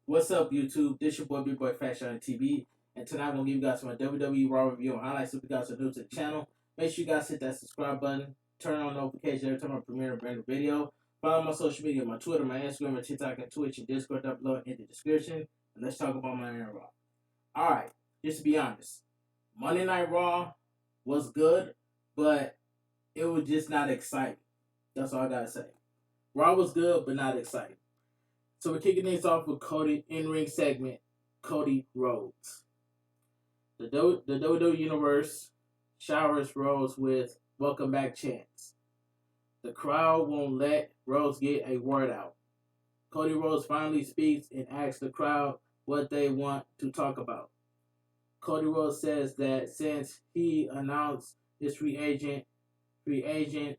What's up, YouTube? This your boy, bigboyfactsjonnytv, and tonight I'm gonna give you guys my WWE Raw review and highlights. If you guys are new to the channel, make sure you guys hit that subscribe button, turn on notifications every time I premiere a brand new video. Follow my social media, my Twitter, my Instagram, my TikTok, and Twitch, and Discord down below in the description. And let's talk about Monday Night Raw. All right, just to be honest, Monday Night Raw was good, but it was just not exciting. That's all I gotta say. Raw was good, but not exciting. So we're kicking things off with Cody in-ring segment, Cody Rhodes. The WWE Universe showers Rhodes with welcome back chants. The crowd won't let Rhodes get a word out. Cody Rhodes finally speaks and asks the crowd what they want to talk about. Cody Rhodes says that since he announced his free agency,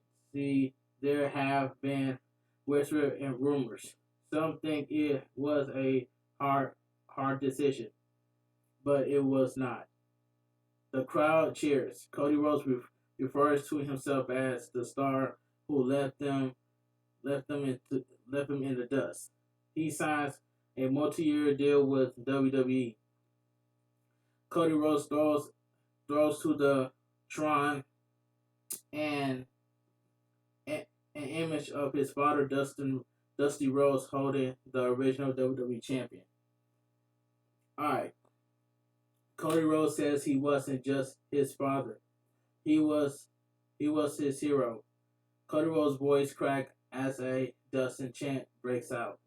there have been whispers and rumors. Some think it was a hard decision, but it was not. The crowd cheers. Cody Rhodes refers to himself as the star who left him in the dust. He signs a multi-year deal with WWE. Cody Rhodes throws to the Tron and an image of his father, Dusty Rhodes, holding the original WWE champion. Alright. Cody Rhodes says he wasn't just his father. He was his hero. Cody Rhodes' voice cracked as a Dustin chant breaks out.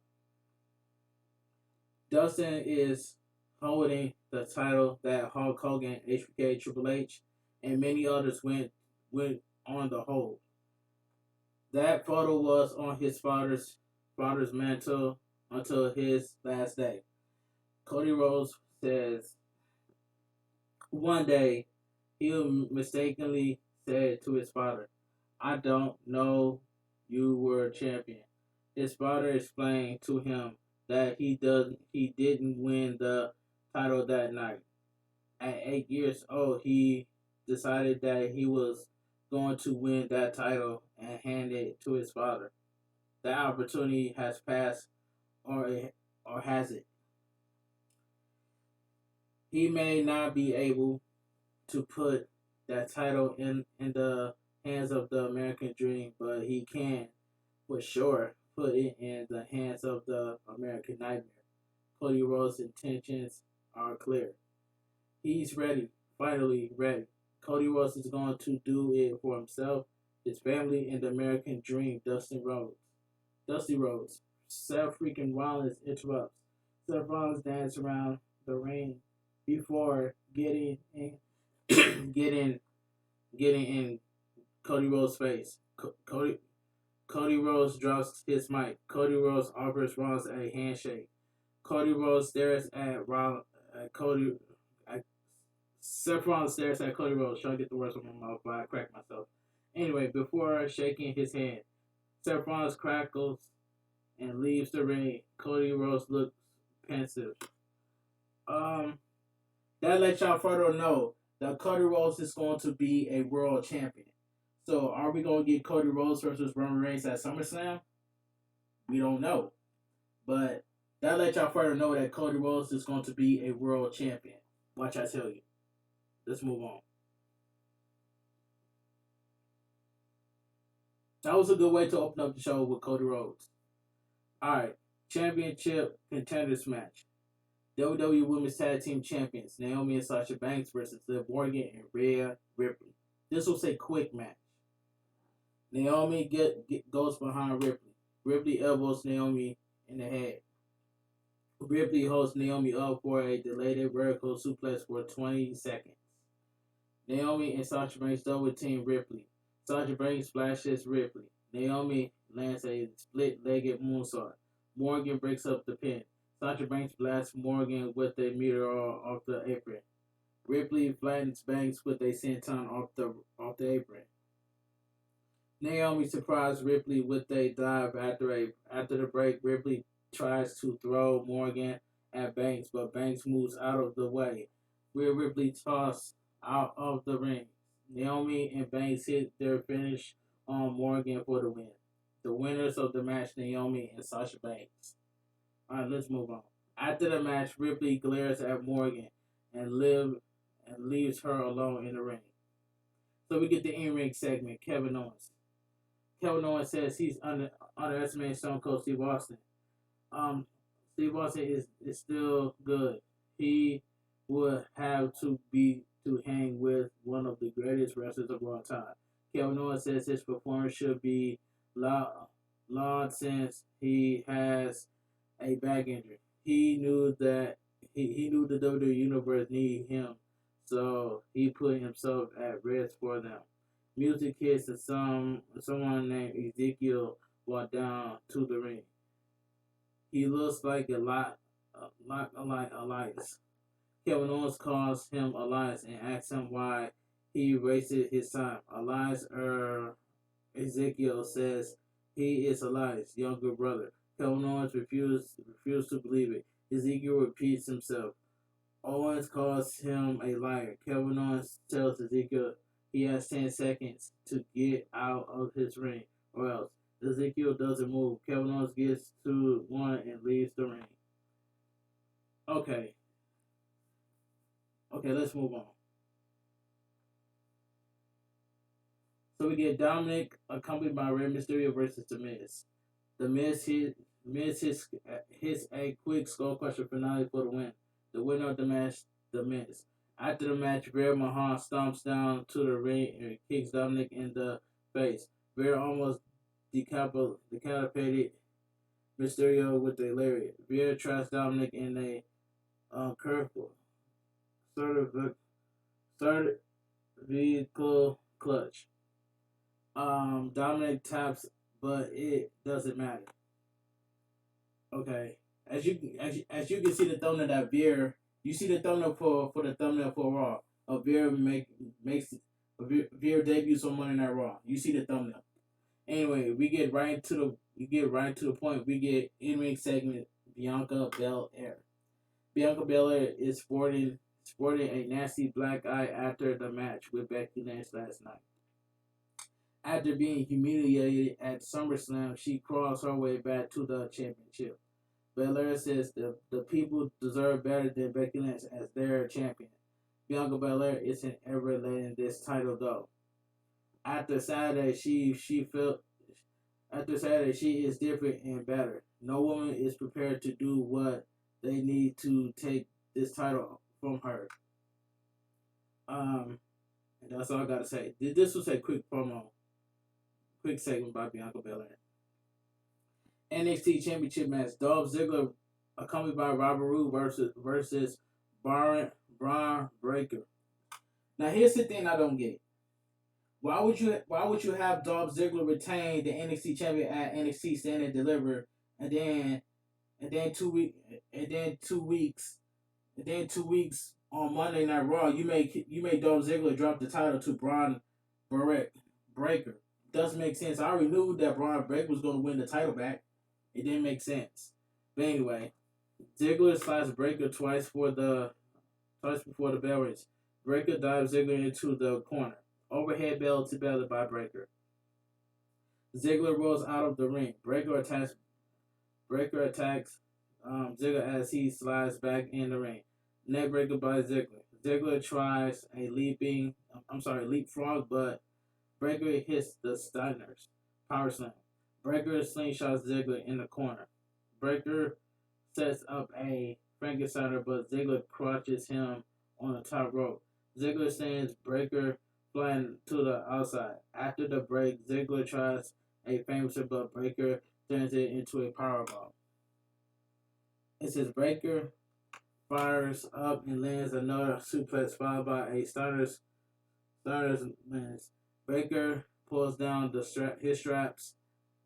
Dustin is holding the title that Hulk Hogan, HBK, Triple H, and many others went on the hold. That photo was on his father's mantle until his last day. Cody Rhodes says one day he mistakenly said to his father, "I don't know you were champion." His father explained to him that he didn't win the title that night. At 8 years old, he decided that he was going to win that title and hand it to his father. That opportunity has passed, or has it? He may not be able to put that title in the hands of the American Dream, but he can, for sure, put it in the hands of the American Nightmare. Cody Rhodes' intentions are clear. He's ready, finally ready. Cody Rhodes is going to do it for himself, his family, and the American Dream, Dusty Rhodes. Seth freaking Rollins interrupts. Seth Rollins dances around the ring before getting in Cody Rhodes' face. Cody Rhodes drops his mic. Cody Rhodes offers Rollins a handshake. Cody Rhodes stares at Seth Rollins stares at Cody Rhodes, trying to get the words from my mouth, but I cracked myself. Anyway, before shaking his hand, Seth Rollins crackles and leaves the ring. Cody Rhodes looks pensive. That lets y'all further know that Cody Rhodes is going to be a world champion. So, are we going to get Cody Rhodes versus Roman Reigns at SummerSlam? We don't know. But that lets y'all further know that Cody Rhodes is going to be a world champion. Watch I tell you. Let's move on. That was a good way to open up the show with Cody Rhodes. Alright, championship contenders match. WWE Women's Tag Team Champions Naomi and Sasha Banks versus Liv Morgan and Rhea Ripley. This was a quick match. Naomi goes behind Ripley. Ripley elbows Naomi in the head. Ripley holds Naomi up for a delayed vertical suplex for 20 seconds. Naomi and Sasha Banks double team Ripley. Sasha Banks splashes Ripley. Naomi lands a split-legged moonsault. Morgan breaks up the pin. Sasha Banks blasts Morgan with a meteor off the apron. Ripley flattens Banks with a senton off the apron. Naomi surprised Ripley with a dive after the break. Ripley tries to throw Morgan at Banks, but Banks moves out of the way. Ripley tossed out of the ring. Naomi and Banks hit their finish on Morgan for the win. The winners of the match, Naomi and Sasha Banks. Alright, let's move on. After the match, Ripley glares at Morgan and leaves her alone in the ring. So we get the in-ring segment. Kevin Owens. Kevin Owens says he's underestimating Stone Cold Steve Austin. Um, Steve Austin is still good. He would have to hang with one of the greatest wrestlers of all time. Kevin Owens says his performance should be laud since he has a back injury. He knew that he knew the WWE Universe needed him, so he put himself at risk for them. Music hits and someone named Ezekiel walked down to the ring. He looks like like Elias. Kevin Owens calls him Elias and asks him why he wasted his time. Ezekiel says he is Elias' younger brother. Kevin Owens refused to believe it. Ezekiel repeats himself. Owens calls him a liar. Kevin Owens tells Ezekiel he has 10 seconds to get out of his ring, or else. Ezekiel doesn't move. Kevin Owens gets to one and leaves the ring. Okay. Okay, let's move on. So we get Dominic accompanied by Rey Mysterio versus The Miz. The Miz hits a quick skull crusher finale for the win. The winner of the match, The Miz. After the match, Veer Mahaan stomps down to the ring and kicks Dominic in the face. Veer almost decapitated Mysterio with a lariat. Veer traps Dominic in a curveball. Started vehicle clutch. Dominic taps, but it doesn't matter. Okay, as you can see the thumbnail that Veer, you see the thumbnail for the thumbnail for Raw. Veer makes Veer debuts on Monday Night Raw. You see the thumbnail. Anyway, we get right to the point. We get in ring segment Bianca Belair. Bianca Belair is sporting a nasty black eye after the match with Becky Lynch last night. After being humiliated at SummerSlam, she crawls her way back to the championship. Belair says the people deserve better than Becky Lynch as their champion. Bianca Belair isn't ever letting this title go. After Saturday, she is different and better. No woman is prepared to do what they need to take this title from her. And that's all I gotta say. This was a quick segment by Bianca Belair. NXT Championship match: Dolph Ziggler, accompanied by Robert Roode versus Braun Breaker. Now here's the thing I don't get. Why would you have Dolph Ziggler retain the NXT champion at NXT Stand and Deliver, and then 2 weeks on Monday Night Raw you made Dolph Ziggler drop the title to Braun Breaker. Doesn't make sense. I already knew that Braun Breaker was going to win the title back. It didn't make sense. But anyway, Ziggler slides Breaker twice before the bell rings. Breaker dives Ziggler into the corner. Overhead bell to belly by Breaker. Ziggler rolls out of the ring. Breaker attacks Ziggler as he slides back in the ring. Neck breaker by Ziggler. Ziggler tries a leapfrog, but Breaker hits the Steiner's power slam. Breaker slingshots Ziggler in the corner. Breaker sets up a Frankensteiner, but Ziggler crushes him on the top rope. Ziggler sends Breaker flying to the outside. After the break, Ziggler tries a famous but Breaker turns it into a powerbomb. It says Breaker fires up and lands another suplex followed by a Steiner's lands. Breaker pulls down his straps.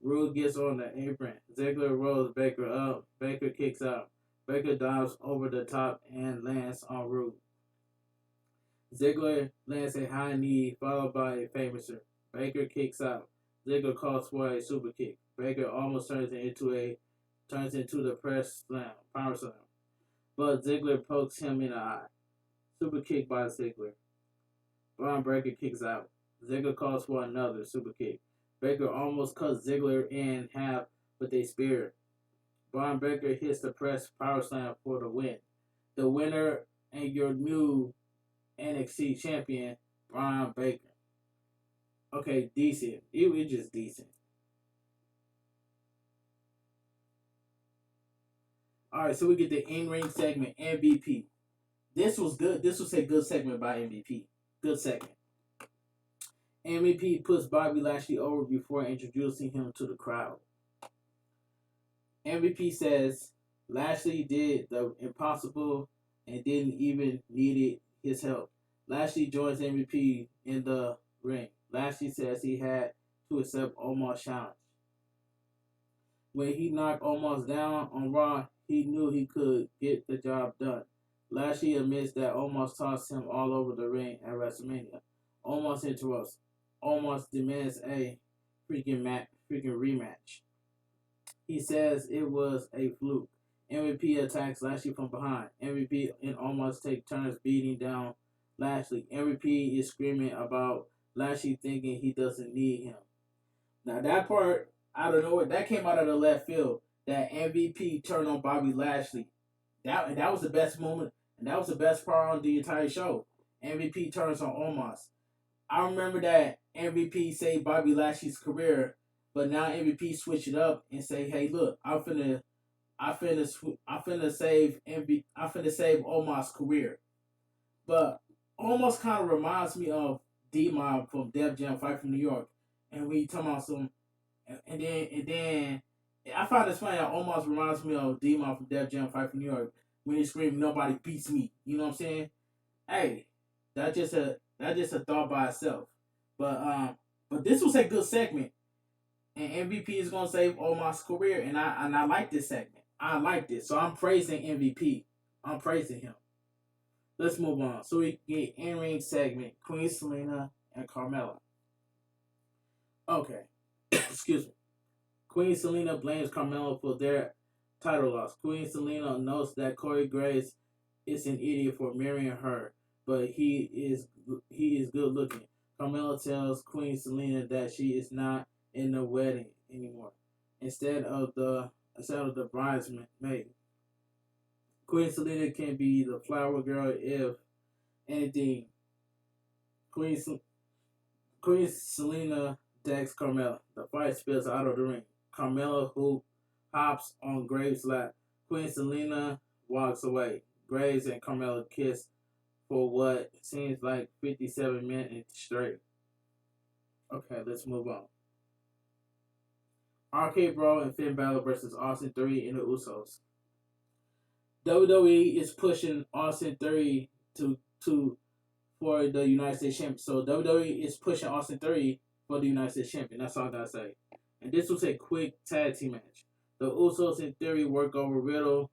Roode gets on the apron. Ziggler rolls Baker up. Baker kicks out. Baker dives over the top and lands on Roode. Ziggler lands a high knee followed by a famouser. Baker kicks out. Ziggler calls for a super kick. Baker almost turns into the power slam. But Ziggler pokes him in the eye. Super kick by Ziggler. Braun Breaker kicks out. Ziggler calls for another super kick. Baker almost cuts Ziggler in half with a spear. Braun Breaker hits the press power slam for the win. The winner and your new NXT champion, Braun Breaker. Okay, decent. It was just decent. All right, so we get the in-ring segment, MVP. This was good. This was a good segment by MVP. Good segment. MVP puts Bobby Lashley over before introducing him to the crowd. MVP says Lashley did the impossible and didn't even needed his help. Lashley joins MVP in the ring. Lashley says he had to accept Omos' challenge. When he knocked Omos down on Raw, he knew he could get the job done. Lashley admits that Omos tossed him all over the ring at WrestleMania. Omos interrupts. Omos demands a freaking rematch. He says it was a fluke. MVP attacks Lashley from behind. MVP and Omos take turns beating down Lashley. MVP is screaming about Lashley thinking he doesn't need him. Now that part, out of nowhere, that came out of the left field. That MVP turned on Bobby Lashley. That was the best moment, and that was the best part on the entire show. MVP turns on Omos. I remember that MVP saved Bobby Lashley's career, but now MVP switch it up and say, "Hey, look, I'm finna save Omos' career." But almost kind of reminds me of D-Mob from Def Jam Fight from New York, and we talking about some, and then I find this funny. It almost reminds me of D-Mob from Def Jam Fight from New York when he screamed, "Nobody beats me." You know what I'm saying? Hey, that's just a thought by itself. But this was a good segment, and MVP is gonna save Omos' career, and I like this segment. I liked it, so I'm praising MVP. I'm praising him. Let's move on. So we get in-ring segment: Queen Selena and Carmella. Okay, excuse me. Queen Selena blames Carmella for their title loss. Queen Selena notes that Corey Graves is an idiot for marrying her, but he is good looking. Carmella tells Queen Selena that she is not in the wedding anymore. Instead of the bridesmaid. Queen Selena can be the flower girl if anything. Queen Queen Selena attacks Carmella. The fight spills out of the ring. Carmella who hops on Graves' lap. Queen Selena walks away. Graves and Carmella kiss for what seems like 57 minutes straight. Okay, let's move on. Arcade Brawl and Finn Balor versus Austin 3 and the Usos. WWE is pushing Austin 3 to for the United States Champion. So WWE is pushing Austin 3 for the United States Champion. That's all I gotta say. And this was a quick tag team match. The Usos in theory work over Riddle.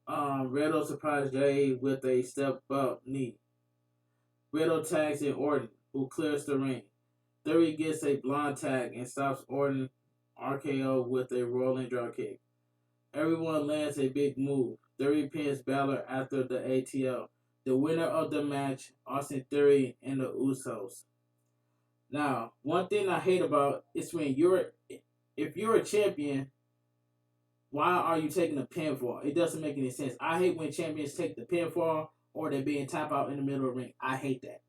Riddle surprised Jay with a step up knee. Riddle tags in Orton, who clears the ring. Theory gets a blonde tag and stops Orton RKO with a rolling dropkick. Everyone lands a big move. Theory pins Balor after the ATL. The winner of the match, Austin Theory and the Usos. Now, one thing I hate about is if you're a champion, why are you taking a pinfall? It doesn't make any sense. I hate when champions take the pinfall or they're being tap out in the middle of the ring. I hate that.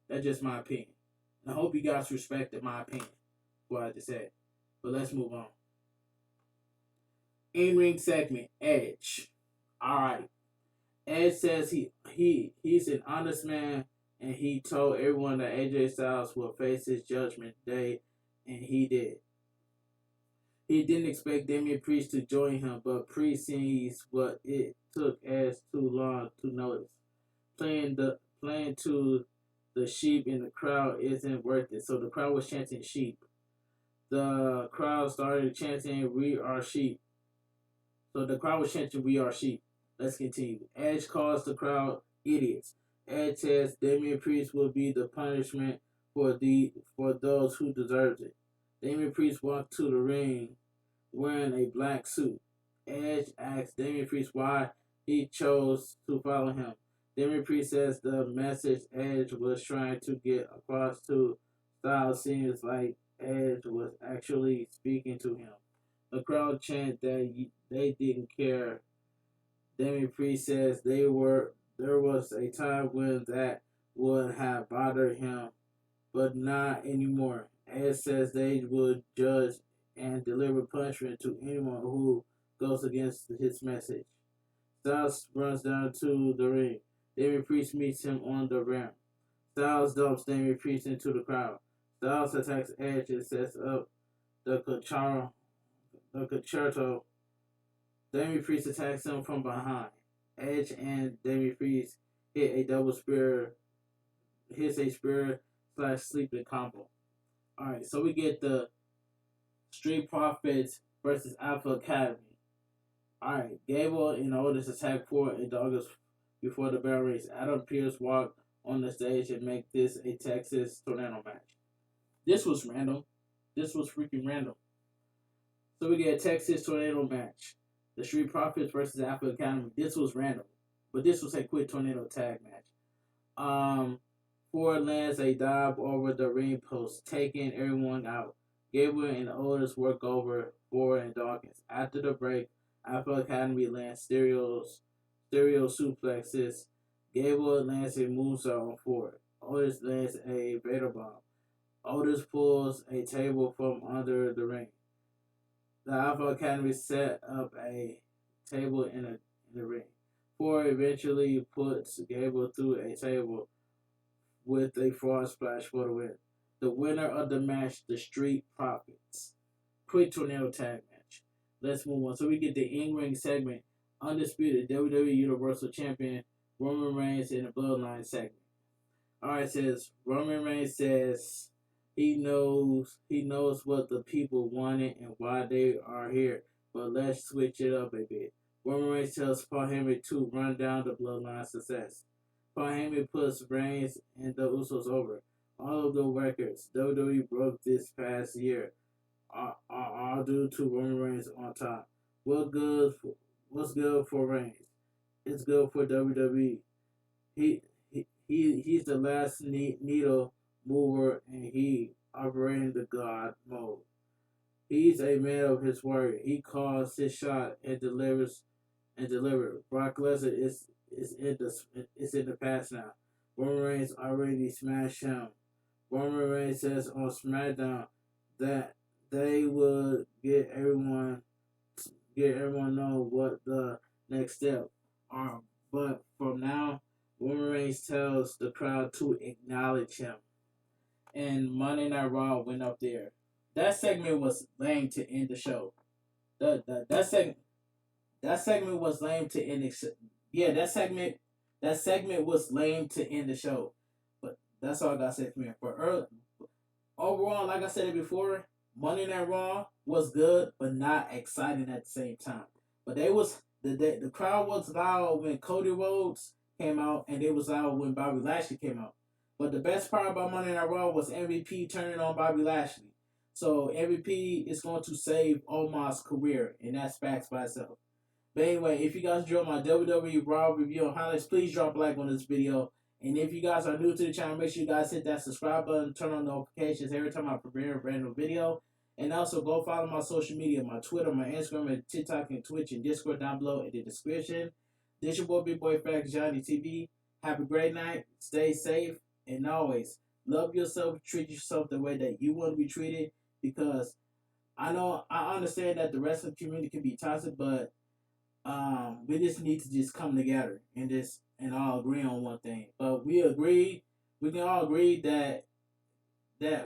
That's just my opinion. And I hope you guys respected my opinion, what I just said. But let's move on. In-ring segment, Edge. Alright. Edge says he's an honest man, and he told everyone that AJ Styles will face his judgment day, and he did. He didn't expect Damian Priest to join him, but Priest sees what it took Edge too long to notice. Playing to the sheep in the crowd isn't worth it. So the crowd was chanting sheep. The crowd started chanting "We are sheep." So the crowd was chanting "We are sheep." Let's continue. Edge calls the crowd idiots. Edge says Damian Priest will be the punishment for those who deserve it. Damian Priest walked to the ring wearing a black suit. Edge asks Damian Priest why he chose to follow him. Damian Priest says the message Edge was trying to get across to Styles seems like Edge was actually speaking to him. The crowd chant that they didn't care. Damien Priest says there was a time when that would have bothered him, but not anymore. Ed says they would judge and deliver punishment to anyone who goes against his message. Styles runs down to the ring. Damien Priest meets him on the ramp. Styles dumps Damien Priest into the crowd. Styles attacks Edge and sets up the concerto. Damien Priest attacks him from behind. Edge and Damien Priest hit a double spear, hits a spear / sleeping combo. Alright, so we get the Street Profits versus Alpha Academy. Alright, Gable and Otis attack Ford and Douglas before the bell rings. Adam Pearce walked on the stage and make this a Texas Tornado match. This was random. This was freaking random. So we get a Texas Tornado match. The Street Profits versus Alpha Academy. This was random. But this was a quick tornado tag match. Ford lands a dive over the ring post, taking everyone out. Gable and Otis work over Ford and Dawkins. After the break, Alpha Academy lands stereo suplexes. Gable lands a moonsault on Ford. Otis lands a Vader bomb. Otis pulls a table from under the ring. The Alpha Academy set up a table in the ring. Ford eventually puts Gable through a table with a frog splash for the win. The winner of the match, the Street Profits. Quick tornado tag match. Let's move on. So we get the in-ring segment. Undisputed WWE Universal Champion Roman Reigns in the Bloodline segment. Alright, says Roman Reigns says he knows what the people wanted and why they are here, but let's switch it up a bit. Roman Reigns tells Paul Heyman to run down the Bloodline success. Paul Heyman puts Reigns and the Usos over. All of the records WWE broke this past year are all due to Roman Reigns on top. What's good for Reigns? It's good for WWE. He's the last needle mover and he operating the God mode. He's a man of his word. He calls his shot and delivers. Brock Lesnar is in the past now. Roman Reigns already smashed him. Roman Reigns says on SmackDown that they would get everyone know what the next step are. But from now, Roman Reigns tells the crowd to acknowledge him. And Monday Night Raw went up there. That segment was lame to end the show. That segment was lame to end that segment was lame to end the show. But that's all I gotta say from here. But overall, like I said it before, Monday Night Raw was good, but not exciting at the same time. But the crowd was loud when Cody Rhodes came out, and they was loud when Bobby Lashley came out. But the best part about Monday Night Raw was MVP turning on Bobby Lashley. So MVP is going to save Omar's career, and that's facts by itself. But anyway, if you guys enjoyed my WWE Raw review and highlights, please drop a like on this video. And if you guys are new to the channel, make sure you guys hit that subscribe button, turn on notifications every time I premiere a brand new video. And also go follow my social media, my Twitter, my Instagram, and TikTok, and Twitch, and Discord down below in the description. This your boy, bigboyfactsjonnytv. Have a great night. Stay safe. And always, love yourself. Treat yourself the way that you want to be treated. Because I understand that the wrestling community can be toxic, but we just need to just come together and all agree on one thing. But we can all agree that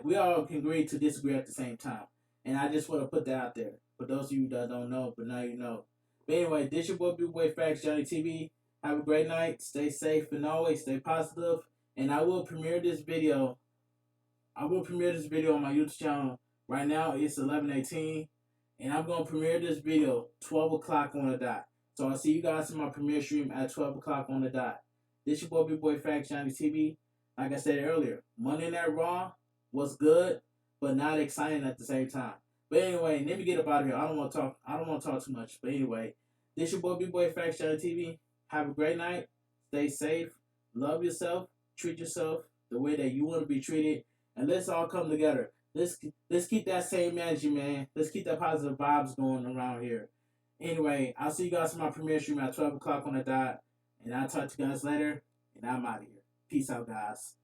we all can agree to disagree at the same time. And I just want to put that out there for those of you that don't know, but now you know. But anyway, this your boy, bigboyfactsjonnytv. Have a great night. Stay safe and always stay positive. And I will premiere this video. on my YouTube channel. Right now it's 11:18, and I'm gonna premiere this video 12 o'clock on the dot. So I'll see you guys in my premiere stream at 12 o'clock on the dot. This your boy, bigboyfactsjonnytv. Like I said earlier, Monday Night Raw was good, but not exciting at the same time. But anyway, let me get up out of here. I don't want to talk too much. But anyway, this your boy, bigboyfactsjonnytv. Have a great night. Stay safe. Love yourself. Treat yourself the way that you want to be treated. And let's all come together. let's keep that same energy, man. Let's keep that positive vibes going around here. Anyway, I'll see you guys on my premiere stream at 12 o'clock on the dot, and I'll talk to you guys later. And I'm out of here. Peace out, guys.